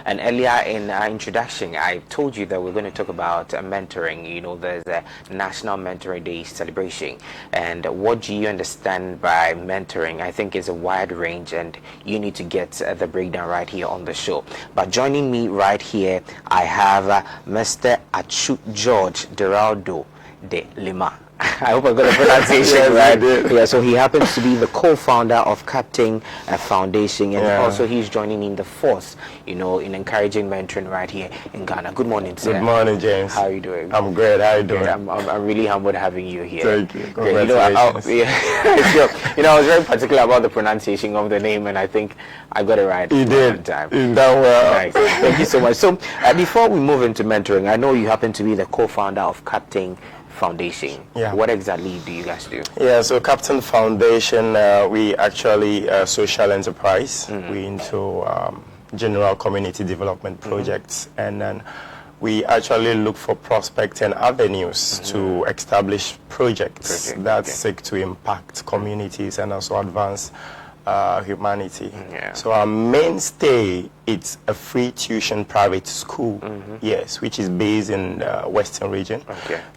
And earlier in our introduction, I told you that we're going to talk about mentoring. You know, there's a National Mentoring Day celebration. And what do you understand by mentoring? I think it's a wide range, and you need to get the breakdown right here on the show. But joining me right here, I have Mr. Achu George Deraldo de Lima. I hope I got the pronunciation right. Yeah, so he happens to be the co-founder of Captain Foundation, and also he's joining in the force, you know, in encouraging mentoring right here in Ghana. Good morning, sir. Good morning, James. How are you doing? I'm great. How are you doing? I'm really humbled having you here. Thank you. Congratulations. You know, I was very particular about the pronunciation of the name, and I think I got it right. You did. Time. You done well. Nice. Thank you so much. So, before we move into mentoring, I know you happen to be the co-founder of Captain Foundation. Yeah. What exactly do you guys do? Yeah, so Captain Foundation, we actually social enterprise. We into general community development projects, and then we actually look for prospects and avenues to establish projects that seek to impact communities and also advance humanity. So our mainstay, it's a free tuition private school, yes, which is based in the Western region.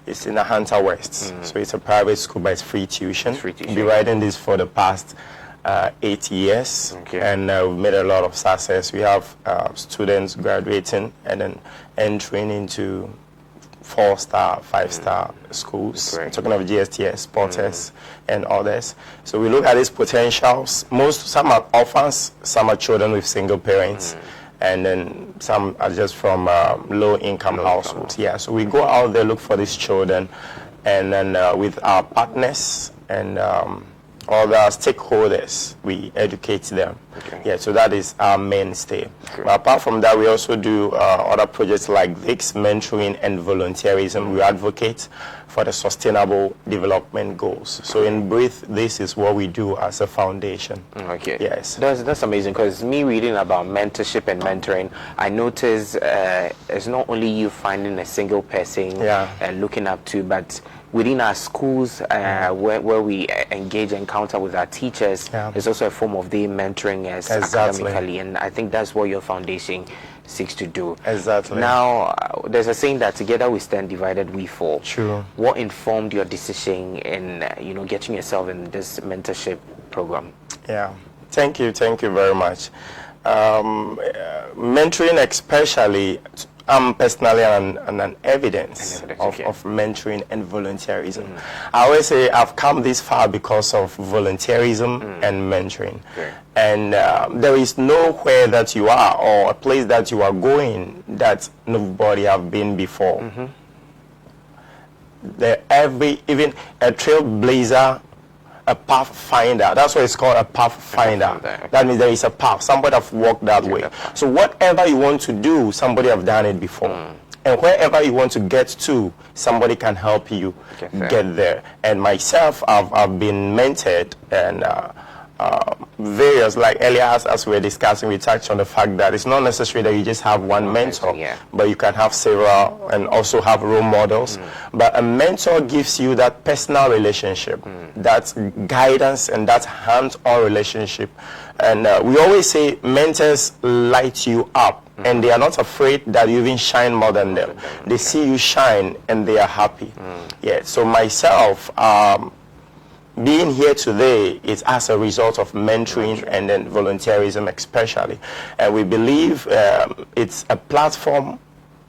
It's in the Hunter West, so it's a private school, but it's free tuition. We've been writing this for the past 8 years, and we've made a lot of success. We have students graduating and then entering into 4-star, 5-star schools. We're talking of GSTS, Porters, and others. So we look at these potentials. Some are orphans, some are children with single parents, and then some are just from low-income households. Yeah, so we go out there, look for these children, and then with our partners and other stakeholders, we educate them. Yeah, so that is our mainstay. But apart from that, we also do other projects like this, mentoring and volunteerism. We advocate for the sustainable development goals. So in brief, this is what we do as a foundation. Yes. That's amazing, because me reading about mentorship and mentoring, I notice it's not only you finding a single person and looking up to, but within our schools where we engage and encounter with our teachers, there's also a form of the mentoring us academically, and I think that's what your foundation seeks to do. Now, there's a saying that together we stand, divided we fall. True. What informed your decision in getting yourself in this mentorship program? Yeah, thank you very much. Mentoring, especially, I'm personally an evidence of mentoring and volunteerism. I always say I've come this far because of volunteerism and mentoring. And there is nowhere that you are or a place that you are going that nobody have been before. Even a trailblazer, a pathfinder. That's why it's called a pathfinder. That means there is a path. Somebody have walked that way. So whatever you want to do, somebody have done it before. And wherever you want to get to, somebody can help you get there. And myself, I've been mentored and various, like earlier as we were discussing, we touched on the fact that it's not necessary that you just have one mentor, but you can have several and also have role models. But a mentor gives you that personal relationship, that guidance and that hands-on relationship. And we always say mentors light you up, and they are not afraid that you even shine more than them. They see you shine and they are happy. Yeah, so myself, being here today is as a result of mentoring and then volunteerism especially. And we believe it's a platform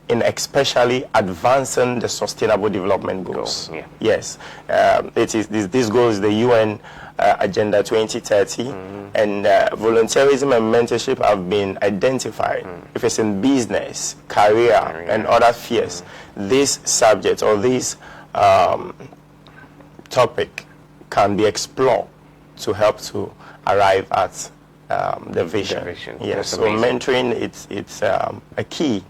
in especially advancing the sustainable development goals. Yes, this goal is the UN Agenda 2030, and volunteerism and mentorship have been identified. If it's in business, career, and other spheres, this subject or this topic can be explored to help to arrive at the vision. Yes, so mentoring, it's a key.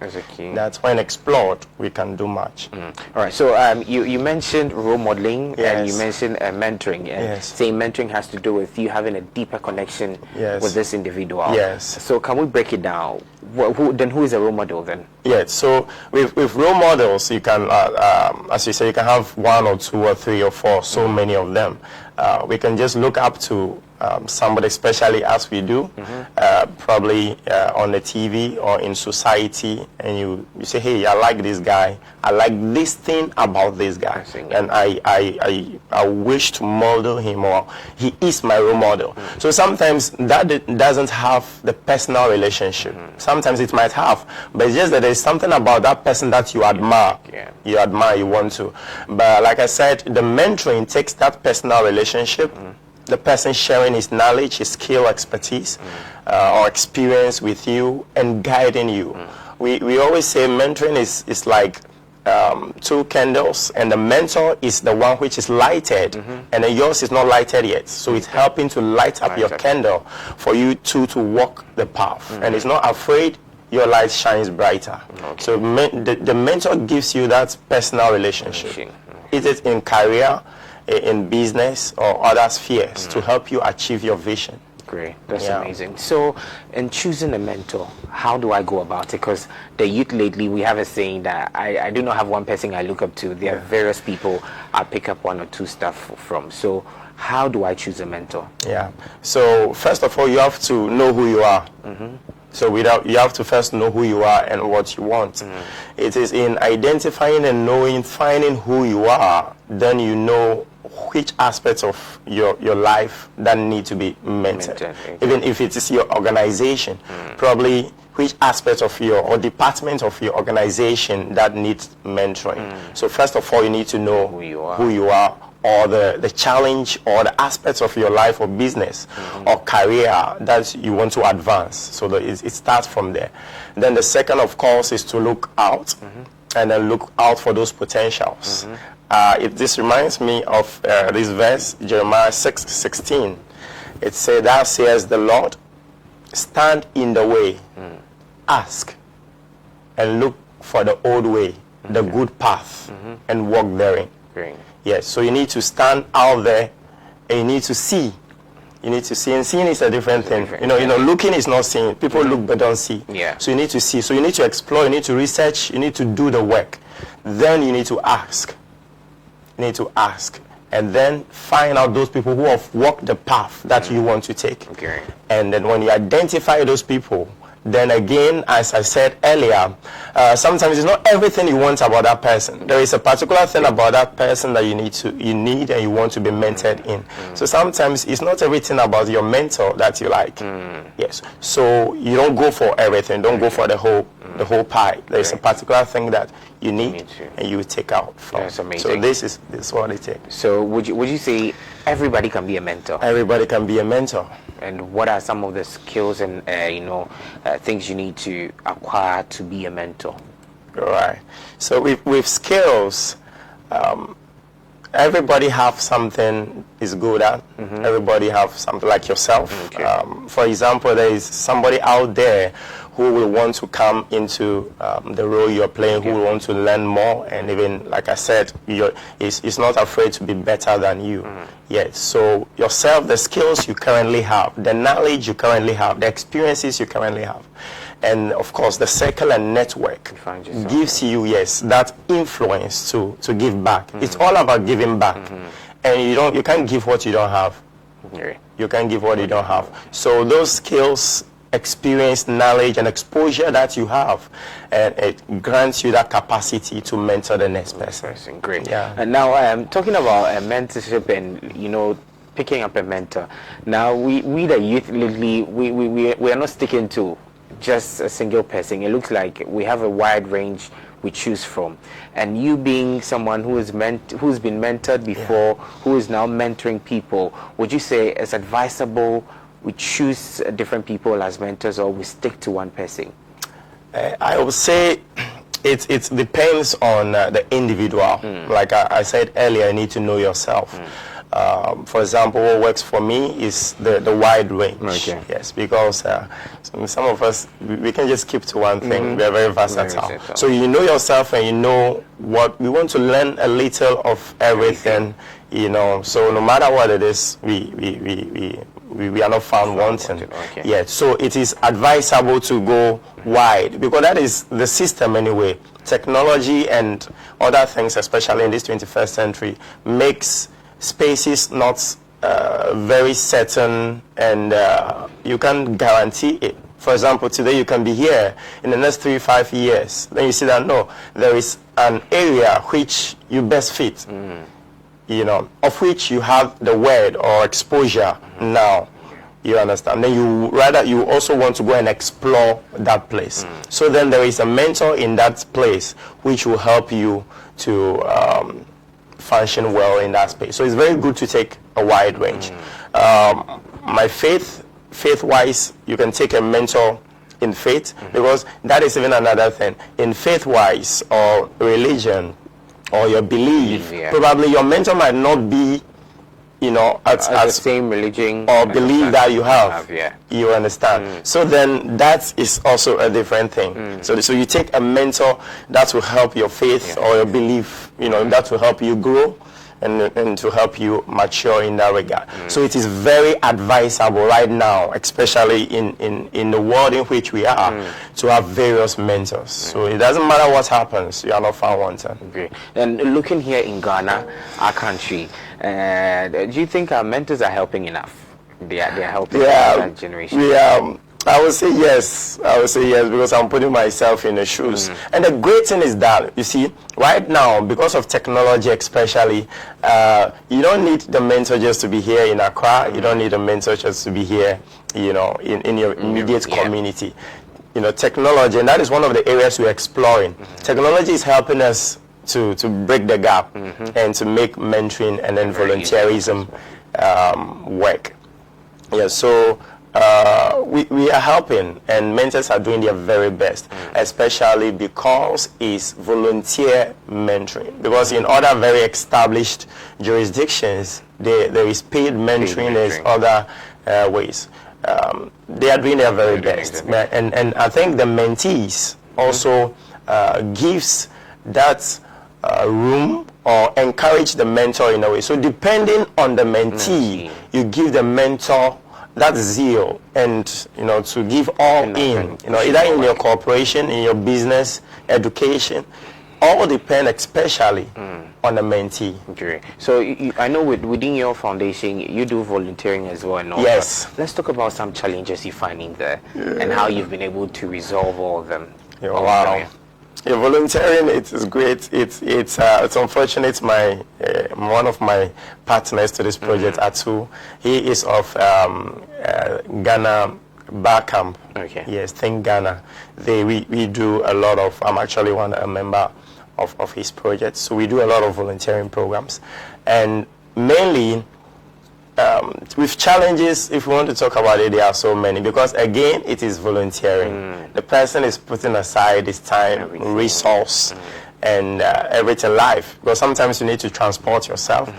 That when explored, we can do much. All right, so you mentioned role modeling and you mentioned mentoring. And saying mentoring has to do with you having a deeper connection with this individual. So can we break it down? Who is a role model then? So with role models, you can, as you say, you can have 1 or 2 or 3 or 4, so many of them. we can just look up to somebody, especially as we do, probably on the TV or in society, and you say, hey, I like this guy, I like this thing about this guy, and I wish to model him, or he is my role model. So sometimes that doesn't have the personal relationship. Sometimes it might have, but it's just that there's something about that person that you admire. You admire, you want to. But like I said, the mentoring takes that personal relationship, the person sharing his knowledge, his skill, expertise, or experience with you and guiding you. We always say mentoring is like two candles, and the mentor is the one which is lighted, and then yours is not lighted yet. So it's helping to light up your candle for you two to walk the path. And it's not afraid, your light shines brighter. So the mentor gives you that personal relationship. Is it in career, in business, or other spheres, to help you achieve your vision? Great, that's amazing. So, in choosing a mentor, how do I go about it? Because the youth lately, we have a saying that I do not have one person I look up to. There are various people I pick up one or two stuff from. So, how do I choose a mentor? Yeah. So, first of all, you have to know who you are. So you have to first know who you are and what you want. It is in identifying and knowing, finding who you are, then you know which aspects of your life that need to be mentored. Even if it is your organization, probably which aspects of your or department of your organization that needs mentoring. So first of all, you need to know who you are, or the challenge or the aspects of your life or business or career that you want to advance. So it starts from there. Then the second, of course, is to look out and then look out for those potentials. This reminds me of this verse, Jeremiah 6:16. It says, "Thou says the Lord, stand in the way, ask, and look for the old way, the good path, and walk therein." Yes, so you need to stand out there, and you need to see. You need to see, and seeing is a different thing. You know, looking is not seeing. People look but don't see. So you need to see. So you need to explore. You need to research. You need to do the work. Then you need to ask. You need to ask, and then find out those people who have walked the path that you want to take. And then when you identify those people, then again, as I said earlier, sometimes it's not everything you want about that person. There is a particular thing about that person that you need and you want to be mentored in. So sometimes it's not everything about your mentor that you like. Yes. So you don't go for everything. Don't go for the whole pie. There is a particular thing that you need and you take out from. That's amazing. So this is what it takes. So would you say everybody can be a mentor? Everybody can be a mentor. And what are some of the skills and things you need to acquire to be a mentor? All right. So with skills, everybody have something is good at. Everybody have something, like yourself. For example, there is somebody out there who will want to come into the role you're playing, who will want to learn more, and even, like I said, is not afraid to be better than you. Yes, so yourself, the skills you currently have, the knowledge you currently have, the experiences you currently have, and of course the circle and network gives you, that influence to give back. It's all about giving back. And you can't give what you don't have. You can't give what you don't have. So those skills, experience, knowledge, and exposure that you have, and it grants you that capacity to mentor the next person. Great. And now, talking about mentorship and picking up a mentor. Now, we the youth lately, we are not sticking to just a single person. It looks like we have a wide range we choose from, and you being someone who's been mentored before, who is now mentoring people, would you say it's advisable we choose different people as mentors, or we stick to one person? I would say it depends on the individual. Like I said earlier, you need to know yourself. For example, what works for me is the wide range. Yes, because some of us, we can just keep to one thing. We are very versatile. So you know yourself, and you know what we want to learn, a little of everything. So no matter what it is, we are not found wanting. So it is advisable to go wide, because that is the system anyway. Technology and other things, especially in this 21st century, makes spaces not very certain, and you can guarantee it. For example, today you can be here in the next 3-5 years. Then you see that no, there is an area which you best fit, you know, of which you have the word or exposure now. You understand? Then you also want to go and explore that place. So then there is a mentor in that place which will help you to function well in that space. So it's very good to take a wide range. My faith-wise, you can take a mentor in faith, because that is even another thing. In faith-wise or religion or your belief, probably your mentor might not be, you know, as the same religion or belief that you have. Yeah. You understand? So then that is also a different thing. So you take a mentor that will help your faith or your belief, you know, that will help you grow and to help you mature in that regard. So it is very advisable right now, especially in the world in which we are, to have various mentors. So it doesn't matter what happens, you are not found wanting. Okay. And looking here in Ghana, our country, do you think our mentors are helping enough? They are helping that generation. I would say yes. I would say yes, because I'm putting myself in the shoes. And the great thing is that, you see, right now, because of technology especially, you don't need the mentor just to be here in Accra. You don't need a mentor just to be here, you know, in your immediate community. You know, technology, and that is one of the areas we're exploring. Technology is helping us to break the gap and to make mentoring and then volunteerism work. Yeah, so we are helping, and mentors are doing their very best, especially because it's volunteer mentoring. Because in other very established jurisdictions, there is paid mentoring, there's other ways. They are doing their very best. And I think the mentees also gives that room or encourage the mentor in a way. So depending on the mentee, you give the mentor that zeal and, you know, to give all in, you know, either in your corporation, in your business, education, all depend especially on the mentee. Okay. So I know within your foundation you do volunteering as well and all. Yes. That. Let's talk about some challenges you find in there and how you've been able to resolve all of them. Wow. Yeah, volunteering, it is great. It's unfortunate. My one of my partners to this project, Atu, he is of Ghana Bar Camp. Okay. Yes, Think Ghana. We do a lot of. I'm actually a member of his project. So we do a lot of volunteering programs, and mainly with challenges. If we want to talk about it, there are so many, because again, it is volunteering. The person is putting aside his time, resource, and everything, life, because sometimes you need to transport yourself.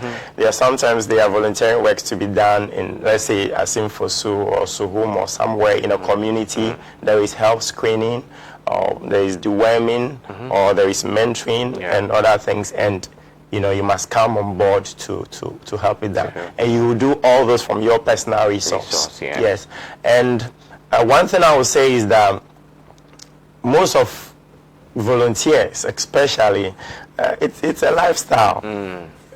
Sometimes there are volunteering works to be done in, let's say, Asimfosu or Suhum or somewhere in a community. There is health screening, or there is deworming, or there is mentoring and other things, and you know, you must come on board to help with that. And you will do all those from your personal resource. Yes. And one thing I would say is that most of volunteers, especially, it's a lifestyle.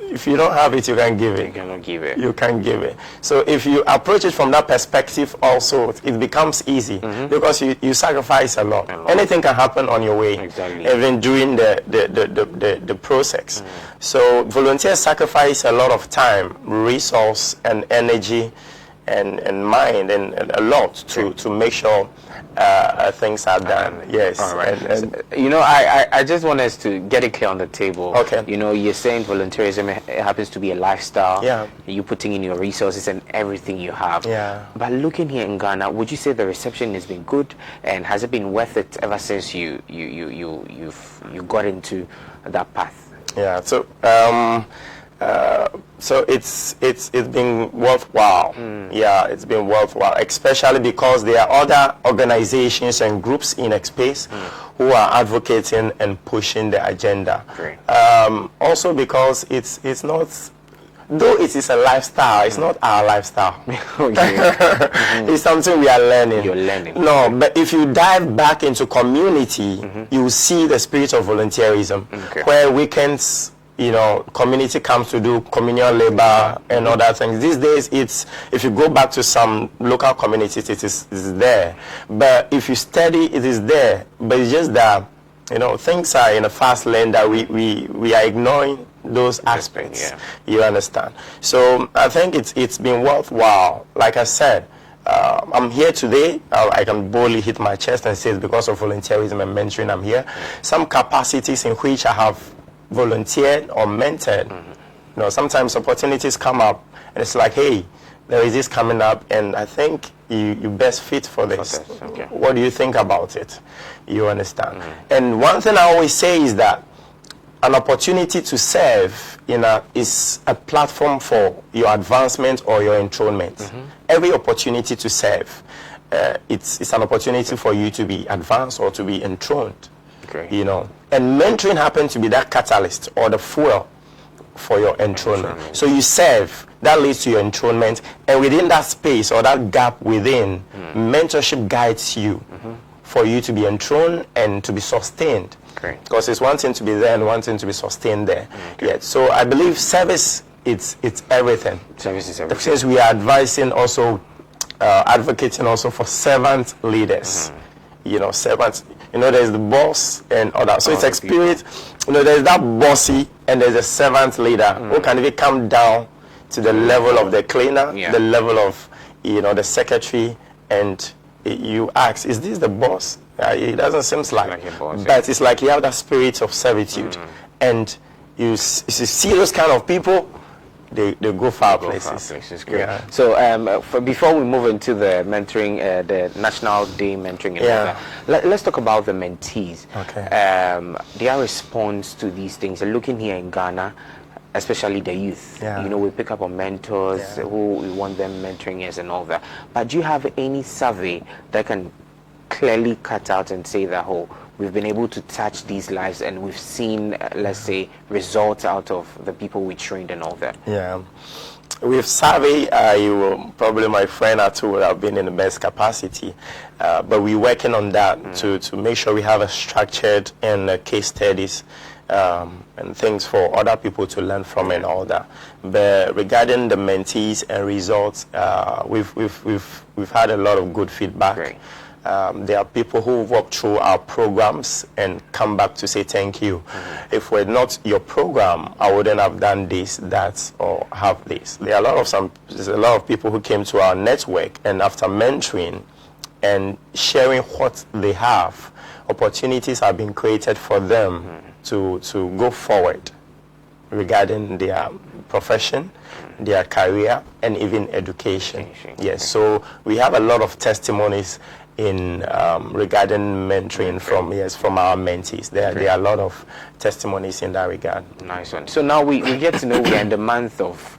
If you don't have it, you can give it. You cannot give it. You can give it. So if you approach it from that perspective also, it becomes easy, because you sacrifice a lot. Anything can happen on your way, even during the process. So volunteers sacrifice a lot of time, resource, and energy, and mind, and a lot to make sure things are done. Yes. All right. And you know, I just want us to get it clear on the table. Okay. You know, you're saying volunteerism, it happens to be a lifestyle. Yeah. You're putting in your resources and everything you have. Yeah. But looking here in Ghana, would you say the reception has been good, and has it been worth it ever since you got into that path? Yeah. So it's been worthwhile. Yeah, it's been worthwhile, especially because there are other organizations and groups in a space who are advocating and pushing the agenda. Great. Also because it's not, though it is a lifestyle, it's not our lifestyle. It's something we are learning. You're learning. No, but if you dive back into community, you will see the spirit of volunteerism, where weekends community comes to do communal labor and other things. These days, if you go back to some local communities, it's there. But if you study, it is there. But it's just that, things are in a fast lane that we are ignoring those aspects. Yeah. You understand? So I think it's been worthwhile. Like I said, I'm here today. I can boldly hit my chest and say it's because of volunteerism and mentoring I'm here. Some capacities in which I have volunteered or mentored. Sometimes opportunities come up and it's like, hey, there is this coming up and I think you best fit for this. Okay. What do you think about it? You understand? And one thing I always say is that an opportunity to serve is a platform for your advancement or your enthronement. Every opportunity to serve, it's an opportunity for you to be advanced or to be enthroned. Okay. And mentoring happens to be that catalyst or the fuel for your enthronement. So you serve, that leads to your enthronement, and within that space or that gap within, mentorship guides you for you to be enthroned and to be sustained. Great. Because it's one thing to be there and one thing to be sustained there. Yeah. So I believe service, it's everything. Service is everything. Since we are advising also, advocating also for servant leaders. Servants. There's the boss and other. So it's experience. There's that bossy and there's a servant leader who can even come down to the level of the cleaner, the level of the secretary, and you ask, is this the boss? It doesn't seem like a boss, but it's like you have that spirit of servitude, and you see those kind of people. They go far places. Great. Yeah. So before we move into the mentoring, the National Day mentoring, let's talk about the mentees. Okay. Their response to these things. Looking here in Ghana, especially the youth. We pick up on mentors who we want them mentoring us and all that. But do you have any survey that can clearly cut out and say that, we've been able to touch these lives and we've seen, let's say, results out of the people we trained and all that? Yeah. With survey, probably my friend or two would have been in the best capacity. But we're working on that to make sure we have a structured and case studies and things for other people to learn from and all that. But regarding the mentees and results, we've had a lot of good feedback. Great. There are people who walk through our programs and come back to say thank you. If we're not your program, I wouldn't have done this, that, or have this. There's a lot of people who came to our network, and after mentoring and sharing what they have, opportunities have been created for them to go forward regarding their profession, their career, and even education. Yes, so we have a lot of testimonies in regarding mentoring from our mentees. There are a lot of testimonies in that regard. Nice one. So now we get to know we're in the month of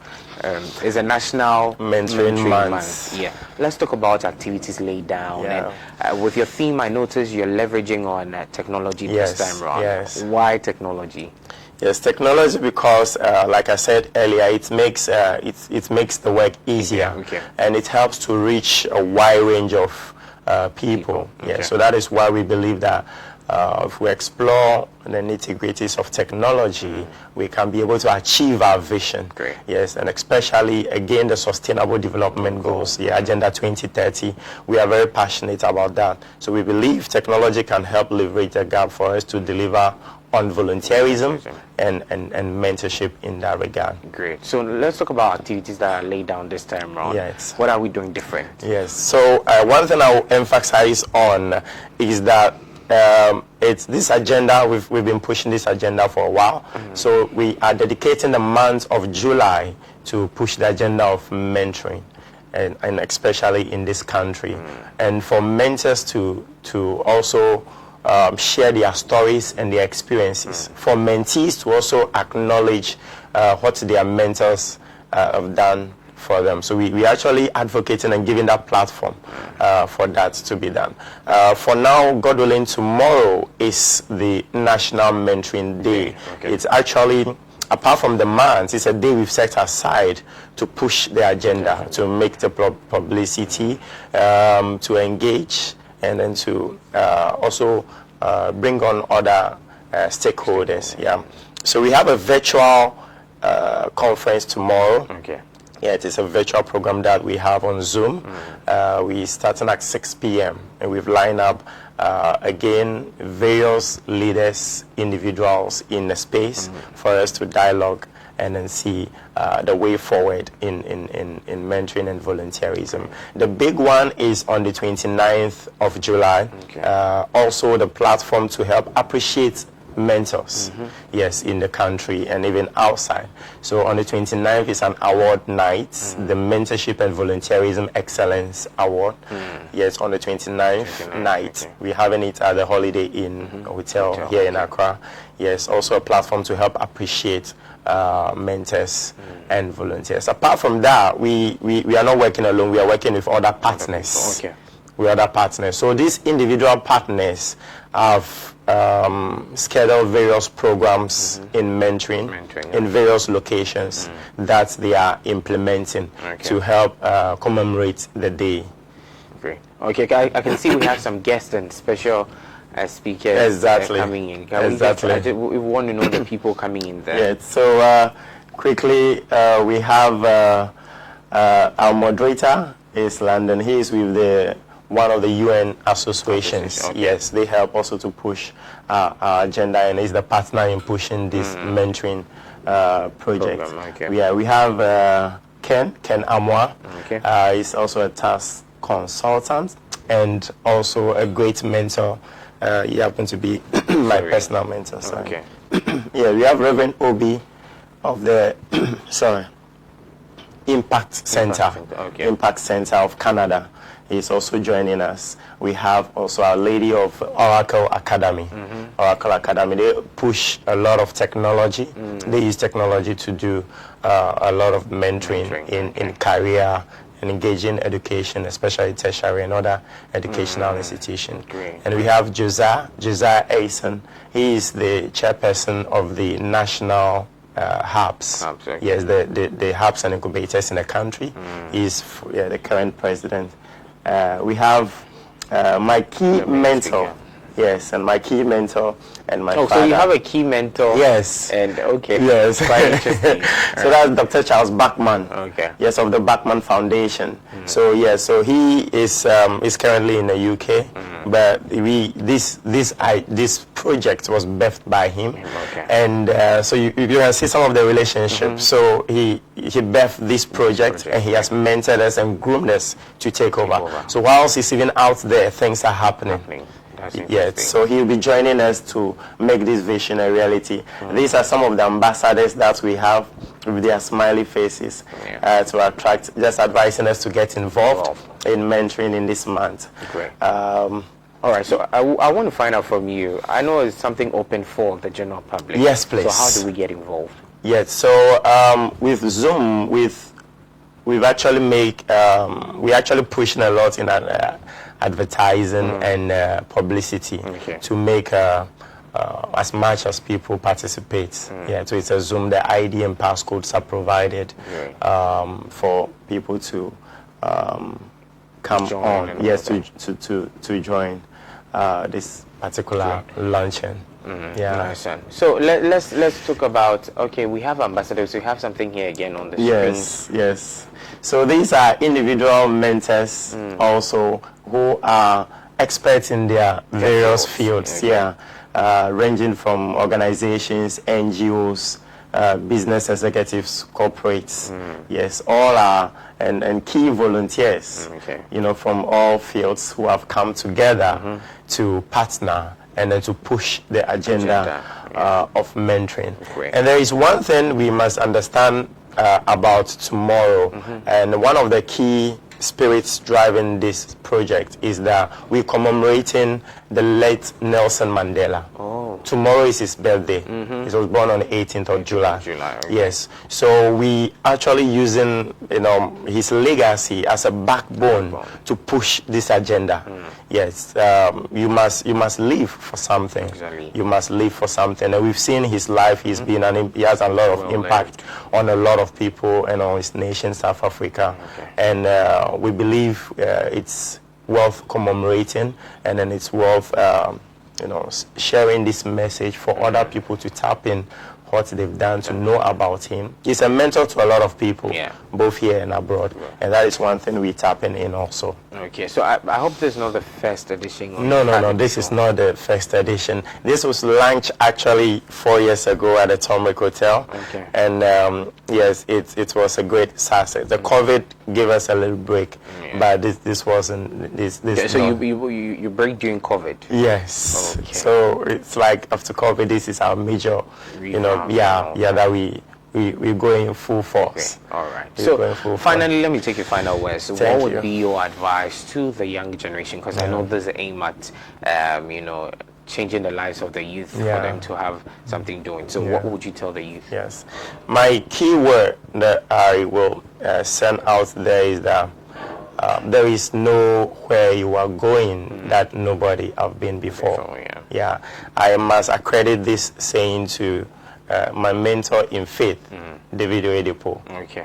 is a national mentoring month. Yeah. Let's talk about activities laid down. Yeah. And with your theme, I noticed you're leveraging on technology this time around. Yes. Why technology? Yes, technology because, like I said earlier, it makes the work easier, and it helps to reach a wide range of people. Yeah, so that is why we believe that if we explore the nitty-gritties of technology, we can be able to achieve our vision. Great. Yes, and especially, again, the Sustainable Development Goals, Agenda 2030. We are very passionate about that. So we believe technology can help leverage the gap for us to deliver on volunteerism and mentorship in that regard. Great. So let's talk about activities that are laid down this time around. Yes. What are we doing different? Yes. So one thing I will emphasize on is that it's this agenda. We've been pushing this agenda for a while. So we are dedicating the month of July to push the agenda of mentoring, and especially in this country, and for mentors to also share their stories and their experiences. For mentees to also acknowledge what their mentors have done for them. So we actually advocating and giving that platform for that to be done. For now, God willing, tomorrow is the National Mentoring Day. It's actually, apart from the month, it's a day we've set aside to push the agenda, to make the publicity, to engage, and then to also bring on other stakeholders. Yeah. So we have a virtual conference tomorrow. Okay. Yeah, it is a virtual program that we have on Zoom. We starting at 6 p.m. and we've lined up again various leaders, individuals in the space for us to dialogue and then see the way forward in mentoring and volunteerism. The big one is on the 29th of July. Okay. Also the platform to help appreciate mentors, yes, in the country and even outside. So on the 29th is an award night, the Mentorship and Volunteerism Excellence Award. Yes, on the 29th night. Okay. We're having it at the Holiday Inn Hotel here in Accra. Yes, also a platform to help appreciate mentors and volunteers. Apart from that, we are not working alone. We are working with other partners. Okay. With other partners. So these individual partners have scheduled various programs in mentoring in various locations that they are implementing to help commemorate the day. Great. Okay, I can see we have some guests and special speakers coming in. We want to know the people coming in there. Yeah, so quickly, we have our moderator is London. He is with one of the UN associations. Okay. Yes, they help also to push our agenda and is the partner in pushing this mentoring project. Okay. We have Ken Amwa. Okay. He's also a task consultant and also a great mentor. He happens to be my personal mentor. Okay. Yeah, we have Reverend Obi of the Impact Center. Okay. Impact Center of Canada. He's also joining us. We have also Our Lady of Oracle Academy. Oracle Academy, they push a lot of technology. They use technology to do a lot of mentoring in career and engaging education, especially tertiary and other educational institutions. Great. And we have Josiah Aison. He is the chairperson of the National hubs. Okay. Yes, the hubs and incubators in the country. He's the current president. We have my key mentor. Yes, and my key mentor and my father. So you have a key mentor. Yes. And okay. Yes. Quite interesting. So that's Dr. Charles Bachman. Okay. Yes, of the Bachman Foundation. So so he is currently in the UK, but this project was birthed by him. Okay. And so you can see some of the relationships. So he birthed this project and he has mentored us and groomed us to take over. So whilst he's even out there, things are happening. Yes, so he'll be joining us to make this vision a reality. These are some of the ambassadors that we have with their smiley faces to attract, just advising us to get involved in mentoring in this month. Great. All right, so I want to find out from you. I know it's something open for the general public. Yes, please. So how do we get involved? Yes, so with Zoom, we've actually we actually pushing a lot in advertising and publicity to make as much as people participate. Yeah, so it's a Zoom. The ID and passcodes are provided for people to come on. Yes, to join this particular luncheon. Yeah. Nice. So let's talk about. Okay, we have ambassadors. We have something here again on the screen. Yes. So these are individual mentors also who are experts in their various fields. Okay. Ranging from organizations, NGOs, business executives, corporates. Yes, all are and key volunteers. From all fields who have come together to partner and then to push the agenda of mentoring. Great. And there is one thing we must understand about tomorrow, and one of the key spirits driving this project is that we're commemorating the late Nelson Mandela. Tomorrow is his birthday. He was born on the 18th of July. Okay. Yes. So we actually using his legacy as a backbone to push this agenda. Yes. You must live for something. Exactly. You must live for something. And we've seen his life. He has a lot of impact on a lot of people and on his nation, South Africa. And we believe it's worth commemorating, and then it's worth sharing this message for other people to tap in what they've done to know about him. He's a mentor to a lot of people, both here and abroad, and that is one thing we tap in also. Okay, so I hope this is not the first edition. No, this is not the first edition. This was launched actually 4 years ago at the Turmeric Hotel, and yes, it was a great success. The COVID gave us a little break, but this wasn't this. So you break during COVID? Yes. Okay. So it's like after COVID, this is our major, that we're going full force. Okay. All right. So finally, let me take your final words. So what would be your advice to the young generation? Because I know there's an aim at, changing the lives of the youth for them to have something doing. So what would you tell the youth? Yes. My key word that I will send out there is that there is nowhere you are going that nobody have been before. I must accredit this saying to my mentor in faith, David Oyedepo.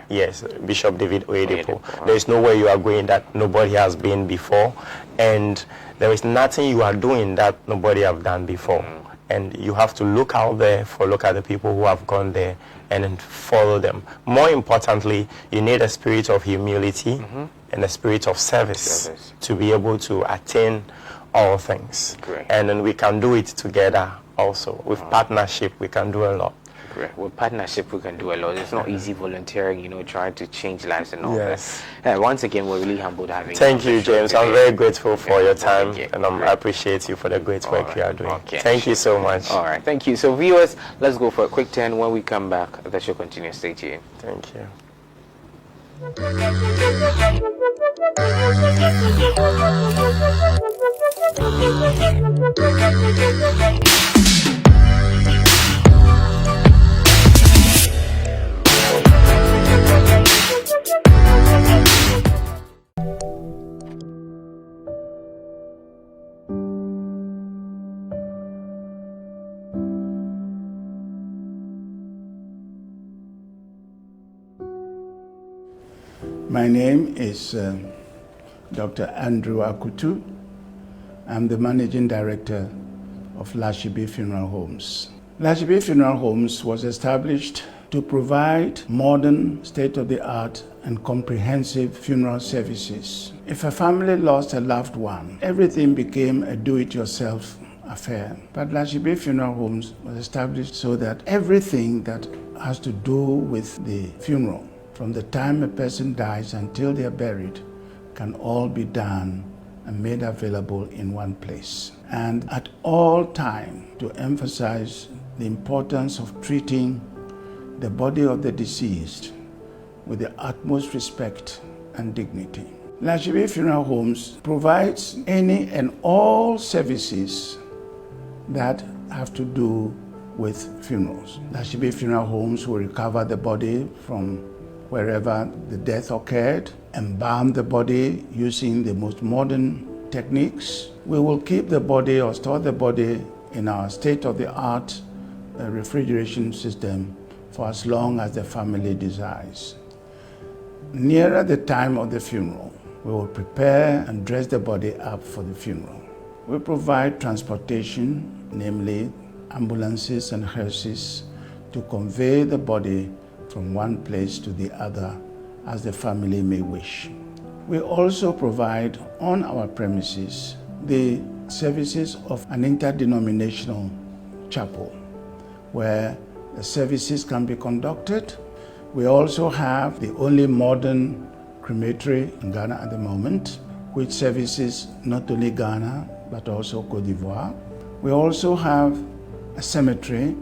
Yes, Bishop David Oyedepo. There is nowhere you are going that nobody has been before, and there is nothing you are doing that nobody have done before. And you have to look out there look at the people who have gone there and then follow them. More importantly, you need a spirit of humility and a spirit of service to be able to attain all things. And then we can do it together also. With partnership, we can do a lot. With partnership, we can do a lot. It's not easy volunteering, trying to change lives and all that. Once again, we're really humbled having you. Thank you, James. I'm very grateful for your time, and I appreciate you for the great work you are doing. Thank you so much. All right, thank you. So, viewers, let's go for a quick turn. When we come back, the show continues. Stay tuned. Thank you. My name is Dr. Andrew Akutu. I'm the Managing Director of Lashibi Funeral Homes. Lashibi Funeral Homes was established to provide modern, state-of-the-art and comprehensive funeral services. If a family lost a loved one, everything became a do-it-yourself affair. But Lashibi Funeral Homes was established so that everything that has to do with the funeral, from the time a person dies until they are buried, can all be done and made available in one place. And at all time, to emphasize the importance of treating the body of the deceased with the utmost respect and dignity. Lashibi Funeral Homes provides any and all services that have to do with funerals. Lashibi Funeral Homes will recover the body from wherever the death occurred, embalm the body using the most modern techniques. We will keep the body or store the body in our state-of-the-art refrigeration system for as long as the family desires. Nearer the time of the funeral, we will prepare and dress the body up for the funeral. We provide transportation, namely ambulances and hearses, to convey the body from one place to the other as the family may wish. We also provide on our premises the services of an interdenominational chapel where the services can be conducted. We also have the only modern crematory in Ghana at the moment, which services not only Ghana but also Côte d'Ivoire. We also have a cemetery,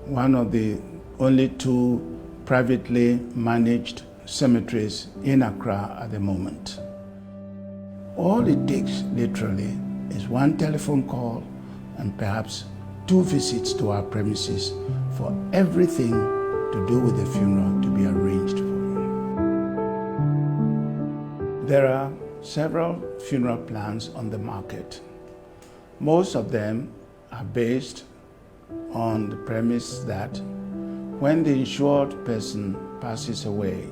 one of the only two privately managed cemeteries in Accra at the moment. All it takes, literally, is one telephone call and perhaps 2 visits to our premises for everything to do with the funeral to be arranged for you. There are several funeral plans on the market. Most of them are based on the premise that when the insured person passes away,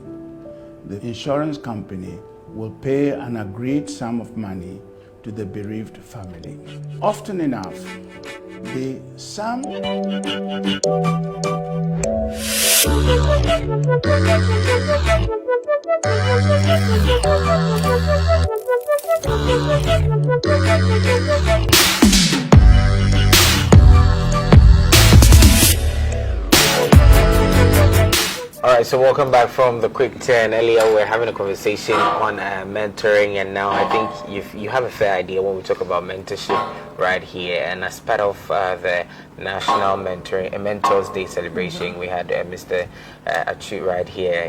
the insurance company will pay an agreed sum of money to the bereaved family. Often enough, the sum All right, so welcome back from the quick 10. Earlier, we're having a conversation on mentoring, and now I think you have a fair idea when we talk about mentorship right here. And as part of the National Mentors Day celebration, we had Mr. Achu right here,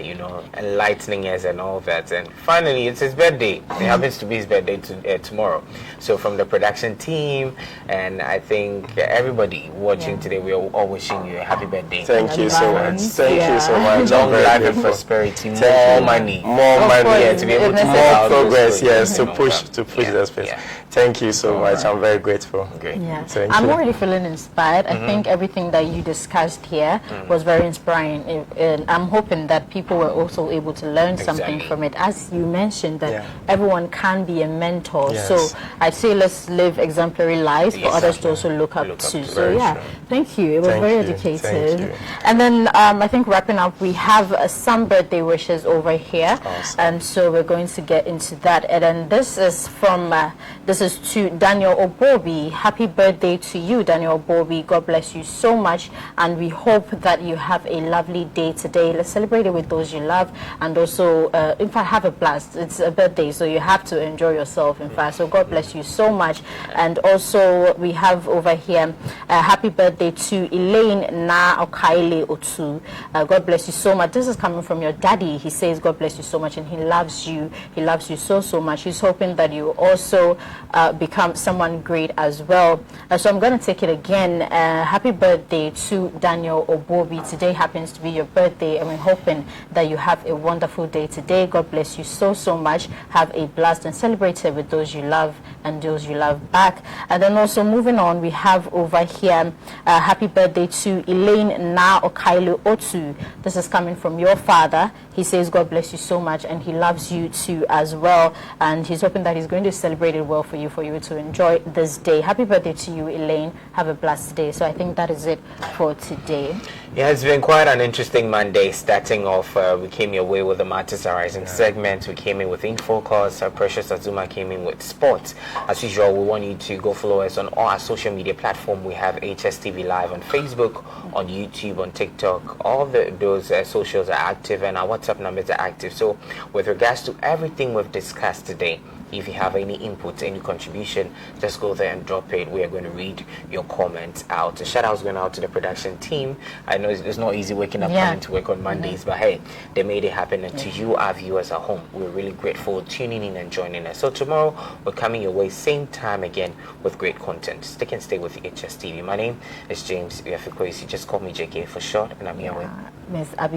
enlightening us and all that. And finally, it's his birthday. It happens to be his birthday tomorrow. So from the production team, and I think everybody watching today, we are all wishing you a happy birthday. Thank you so much. Thank you so much. Long life and prosperity, more money, to be able to more progress, yes, to push the space. Thank you so much. I'm very grateful. Great. Yeah. I'm already feeling inspired. I think everything that you discussed here was very inspiring, and I'm hoping that people were also able to learn something from it. As you mentioned, that everyone can be a mentor. Yes. So I'd say let's live exemplary lives for others to also look up to. So thank you. It was very educated. And then I think wrapping up, we have some birthday wishes over here, and so we're going to get into that. And then this is from this is to Daniel Obobi. Happy birthday to you, Daniel Obobi. God bless you so much, and we hope that you have a lovely day today. Let's celebrate it with those you love, and also in fact have a blast. It's a birthday, so you have to enjoy yourself, in fact. So God bless you so much. And also we have over here happy birthday to Elaine Na Okaile Otu. God bless you so much. This is coming from your daddy. He says God bless you so much, and he loves you. He loves you so much. He's hoping that you also become someone great as well. So I'm going to take it again. Happy birthday to Daniel Obobi. Today happens to be your birthday, and we're hoping that you have a wonderful day today. God bless you so much. Have a blast and celebrate it with those you love and those you love back. And then also moving on, we have over here happy birthday to Elaine Na Okailo Otu. This is coming from your father. He says God bless you so much, and he loves you too as well, and he's hoping that he's going to celebrate it well for you to enjoy this day. Happy birthday to you, Elaine. Have a blessed day. So I think that is it for today. Yeah, it's been quite an interesting Monday. Starting off, we came your way with the Matters Arising segment. We came in with InfoCause. Precious Azuma came in with sports. As usual, we want you to go follow us on all our social media platforms. We have HSTV Live on Facebook, on YouTube, on TikTok. All those socials are active, and our WhatsApp numbers are active. So with regards to everything we've discussed today, if you have any input, any contribution, just go there and drop it. We are going to read your comments out. A shout out going out to the production team. I know it's not easy waking up coming to work on Mondays, but hey, they made it happen. And to you, our viewers at home, we're really grateful tuning in and joining us. So tomorrow, we're coming your way, same time again, with great content. Stick and stay with HSTV. My name is James Yafikwe. Just call me JK for short, and I'm here with Miss Abi.